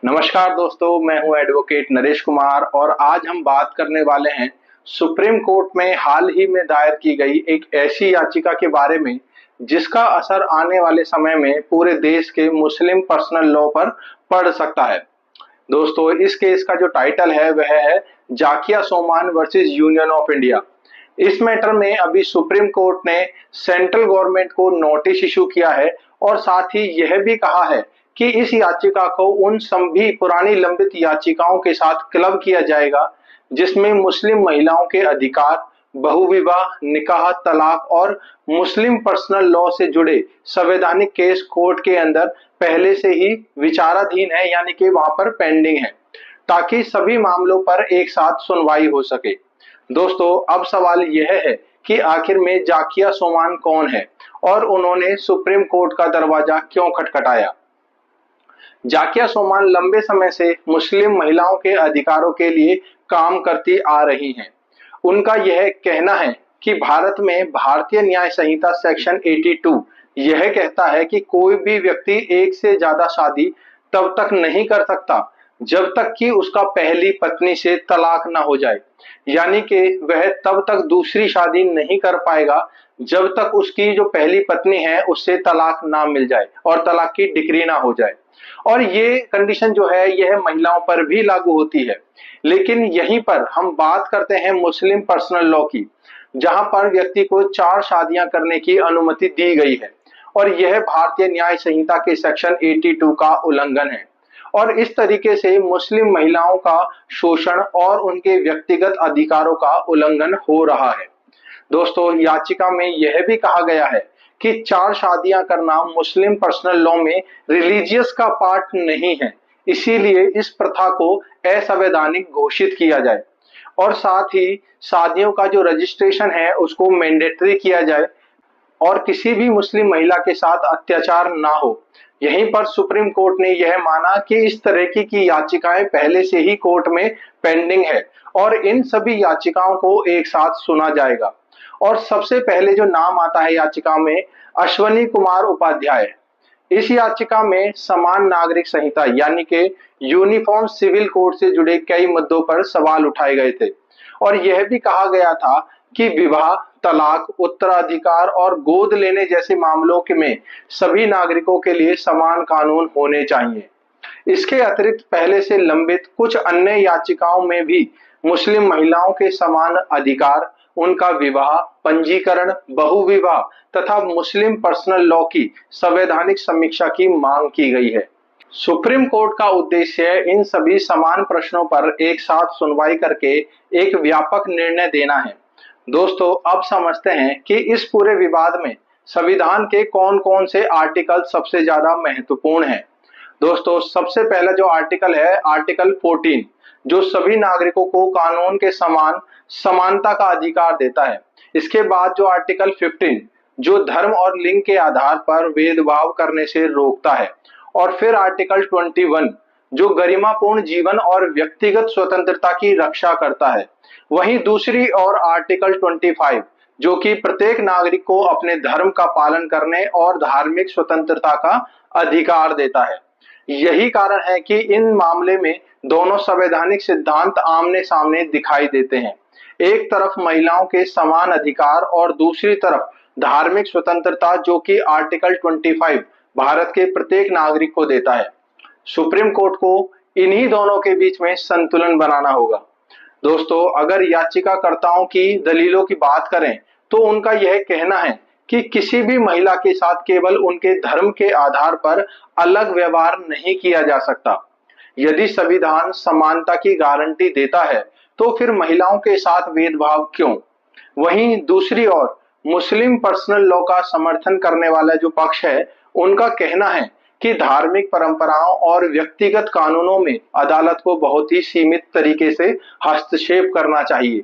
नमस्कार दोस्तों, मैं हूं एडवोकेट नरेश कुमार और आज हम बात करने वाले हैं सुप्रीम कोर्ट में हाल ही में दायर की गई एक ऐसी याचिका के बारे में जिसका असर आने वाले समय में पूरे देश के मुस्लिम पर्सनल लॉ पर पड़ सकता है। दोस्तों, इस केस का जो टाइटल है वह है Zakia Soman versus union of India. इस मैटर में अभी सुप्रीम कोर्ट ने सेंट्रल गवर्नमेंट को नोटिस इशू किया है और साथ ही यह भी कहा है कि इस याचिका को उन सभी पुरानी लंबित याचिकाओं के साथ क्लब किया जाएगा जिसमें मुस्लिम महिलाओं के अधिकार, बहुविवाह, निकाह, तलाक और मुस्लिम पर्सनल लॉ से जुड़े संवैधानिक केस कोर्ट के अंदर पहले से ही विचाराधीन है, यानी कि वहां पर पेंडिंग है, ताकि सभी मामलों पर एक साथ सुनवाई हो सके। दोस्तों, अब सवाल यह है कि आखिर में जाकिया सोमान कौन है और उन्होंने सुप्रीम कोर्ट का दरवाजा क्यों खटखटाया। जाकिया सोमान लंबे समय से मुस्लिम महिलाओं के अधिकारों के लिए काम करती आ रही हैं। उनका यह कहना है कि भारत में भारतीय न्याय संहिता सेक्शन 82 यह कहता है कि कोई भी व्यक्ति एक से ज्यादा शादी तब तक नहीं कर सकता जब तक कि उसका पहली पत्नी से तलाक ना हो जाए, यानी कि वह तब तक दूसरी शादी नहीं कर पाएगा जब तक उसकी जो पहली पत्नी है उससे तलाक ना मिल जाए और तलाक की डिक्री ना हो जाए। और ये कंडीशन जो है यह महिलाओं पर भी लागू होती है। लेकिन यहीं पर हम बात करते हैं मुस्लिम पर्सनल लॉ की, जहां पर व्यक्ति को 4 शादियां करने की अनुमति दी गई है और यह भारतीय न्याय संहिता के सेक्शन 82 का उल्लंघन है। और इस तरीके से मुस्लिम महिलाओं का शोषण और उनके व्यक्तिगत अधिकारों का उल्लंघन हो रहा है। दोस्तों, याचिका में यह भी कहा गया है कि 4 शादियां करना मुस्लिम पर्सनल लॉ में रिलीजियस का पार्ट नहीं है, इसीलिए इस प्रथा को असंवैधानिक घोषित किया जाए और साथ ही शादियों का जो रजिस्ट्रेशन है उसको मैंडेटरी किया जाए और किसी भी मुस्लिम महिला के साथ अत्याचार ना हो। यहीं पर सुप्रीम कोर्ट ने यह माना कि इस तरह की याचिकाएं पहले से ही कोर्ट में पेंडिंग है और इन सभी याचिकाओं को एक साथ सुना जाएगा। और सबसे पहले जो नाम आता है याचिका में, अश्वनी कुमार उपाध्याय। इस याचिका में समान नागरिक संहिता यानी कि यूनिफॉर्म सिविल कोड से जुड़े कई मुद्दों पर सवाल उठाए गए थे और यह भी कहा गया था कि विवाह, तलाक, उत्तराधिकार और गोद लेने जैसे मामलों के में सभी नागरिकों के लिए समान कानून होने चाहिए। इसके अतिरिक्त पहले से लंबित कुछ अन्य याचिकाओं में भी मुस्लिम महिलाओं के समान अधिकार, उनका विवाह, पंजीकरण, बहुविवाह तथा मुस्लिम पर्सनल लॉ की संवैधानिक समीक्षा की मांग की गई है। सुप्रीम कोर्ट का उद्देश्य इन सभी समान प्रश्नों पर एक साथ सुनवाई करके एक व्यापक निर्णय देना है। दोस्तों, अब समझते हैं कि इस पूरे विवाद में संविधान के कौन कौन से आर्टिकल सबसे ज्यादा महत्वपूर्ण हैं। दोस्तों, सबसे पहला जो आर्टिकल है, आर्टिकल 14, जो सभी नागरिकों को कानून के समान समानता का अधिकार देता है। इसके बाद जो आर्टिकल 15, जो धर्म और लिंग के आधार पर भेदभाव करने से रोकता है। और फिर आर्टिकल 21, जो गरिमापूर्ण जीवन और व्यक्तिगत स्वतंत्रता की रक्षा करता है। वहीं दूसरी ओर आर्टिकल 25, जो कि प्रत्येक नागरिक को अपने धर्म का पालन करने और धार्मिक स्वतंत्रता का अधिकार देता है। यही कारण है कि इन मामले में दोनों संवैधानिक सिद्धांत आमने सामने दिखाई देते हैं। एक तरफ महिलाओं के समान अधिकार और दूसरी तरफ धार्मिक स्वतंत्रता, जो कि आर्टिकल 25 भारत के प्रत्येक नागरिक को देता है। सुप्रीम कोर्ट को इन्हीं दोनों के बीच में संतुलन बनाना होगा। दोस्तों, अगर याचिकाकर्ताओं की दलीलों की बात करें तो उनका यह कहना है कि किसी भी महिला के साथ केवल उनके धर्म के आधार पर अलग व्यवहार नहीं किया जा सकता। यदि संविधान समानता की गारंटी देता है तो फिर महिलाओं के साथ भेदभाव क्यों। वहीं दूसरी ओर मुस्लिम पर्सनल लॉ का समर्थन करने वाला जो पक्ष है, उनका कहना है कि धार्मिक परंपराओं और व्यक्तिगत कानूनों में अदालत को बहुत ही सीमित तरीके से हस्तक्षेप करना चाहिए।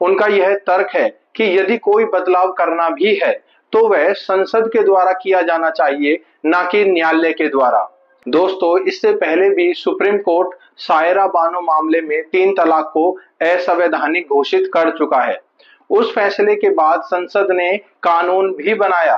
उनका यह तर्क है कि यदि कोई बदलाव करना भी है तो वह संसद के द्वारा किया जाना चाहिए, न कि न्यायालय के द्वारा। दोस्तों, इससे पहले भी सुप्रीम कोर्ट सायरा बानो मामले में 3 तलाक को असंवैधानिक घोषित कर चुका है। उस फैसले के बाद संसद ने कानून भी बनाया।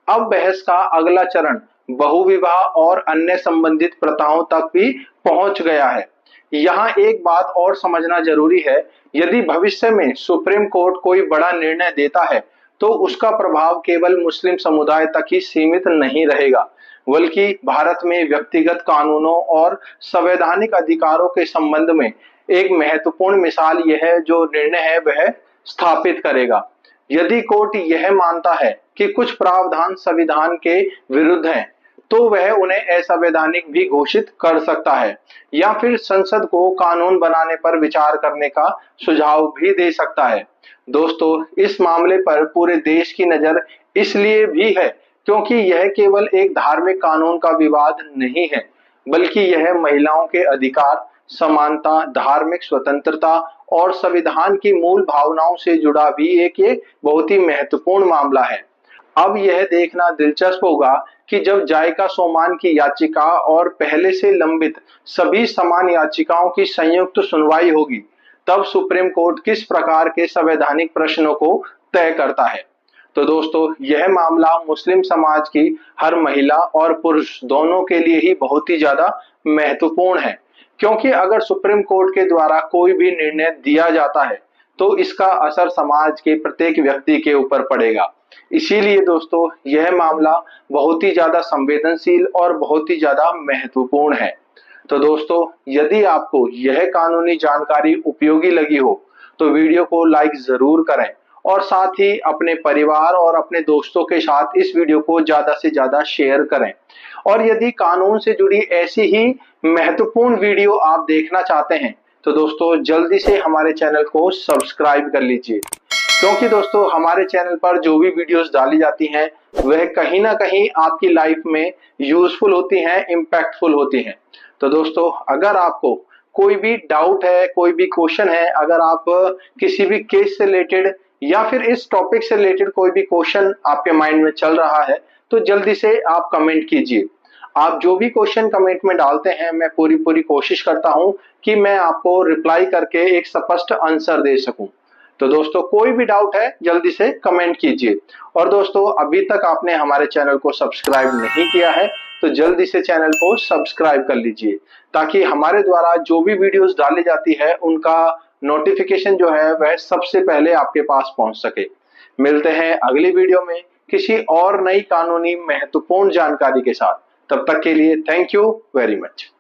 अब बहस का अगला चरण बहुविवाह और अन्य संबंधित प्रथाओं तक भी पहुंच गया है। यहाँ एक बात और समझना जरूरी है, यदि भविष्य में सुप्रीम कोर्ट कोई बड़ा निर्णय देता है तो उसका प्रभाव केवल मुस्लिम समुदाय तक ही सीमित नहीं रहेगा, बल्कि भारत में व्यक्तिगत कानूनों और संवैधानिक अधिकारों के संबंध में एक महत्वपूर्ण मिसाल यह जो निर्णय है वह स्थापित करेगा। यदि कोर्ट यह मानता है कि कुछ प्रावधान संविधान के विरुद्ध हैं, तो वह उन्हें असंवैधानिक भी घोषित कर सकता है या फिर संसद को कानून बनाने पर विचार करने का सुझाव भी दे सकता है। दोस्तों, इस मामले पर पूरे देश की नजर इसलिए भी है क्योंकि यह केवल एक धार्मिक कानून का विवाद नहीं है, बल्कि यह महिलाओं के अधिकार, समानता, धार्मिक स्वतंत्रता और संविधान की मूल भावनाओं से जुड़ा भी एक ये बहुत ही महत्वपूर्ण मामला है। अब यह देखना दिलचस्प होगा कि जब जायका सोमान की याचिका और पहले से लंबित सभी समान याचिकाओं की संयुक्त सुनवाई होगी, तब सुप्रीम कोर्ट किस प्रकार के संवैधानिक प्रश्नों को तय करता है। तो दोस्तों, यह मामला मुस्लिम समाज की हर महिला और पुरुष दोनों के लिए ही बहुत ही ज्यादा महत्वपूर्ण है, क्योंकि अगर सुप्रीम कोर्ट के द्वारा कोई भी निर्णय दिया जाता है तो इसका असर समाज के प्रत्येक व्यक्ति के ऊपर पड़ेगा। इसीलिए दोस्तों, यह मामला बहुत ही ज्यादा संवेदनशील और बहुत ही ज्यादा महत्वपूर्ण है। तो दोस्तों, यदि आपको यह कानूनी जानकारी उपयोगी लगी हो तो वीडियो को लाइक जरूर करें और साथ ही अपने परिवार और अपने दोस्तों के साथ इस वीडियो को ज्यादा से ज्यादा शेयर करें। और यदि कानून से जुड़ी ऐसी ही महत्वपूर्ण वीडियो आप देखना चाहते हैं तो दोस्तों जल्दी से हमारे चैनल को सब्सक्राइब कर लीजिए, क्योंकि दोस्तों हमारे चैनल पर जो भी वीडियोस डाली जाती हैं वह कहीं ना कहीं आपकी लाइफ में यूजफुल होती हैं, इम्पैक्टफुल होती हैं। तो दोस्तों, अगर आपको कोई भी डाउट है, कोई भी क्वेश्चन है, अगर आप किसी भी केस से रिलेटेड या फिर इस टॉपिक से रिलेटेड कोई भी क्वेश्चन आपके माइंड में चल रहा है तो जल्दी से आप कमेंट कीजिए। आप जो भी क्वेश्चन कमेंट में डालते हैं मैं पूरी कोशिश करता हूं कि मैं आपको रिप्लाई करके एक स्पष्ट आंसर दे सकूं। तो दोस्तों, कोई भी डाउट है जल्दी से कमेंट कीजिए। और दोस्तों, अभी तक आपने हमारे चैनल को सब्सक्राइब नहीं किया है तो जल्दी से चैनल को सब्सक्राइब कर लीजिए, ताकि हमारे द्वारा जो भी वीडियोस डाली जाती है उनका नोटिफिकेशन जो है वह सबसे पहले आपके पास पहुंच सके। मिलते हैं अगली वीडियो में किसी और नई कानूनी महत्वपूर्ण जानकारी के साथ। तब तक के लिए थैंक यू वेरी मच।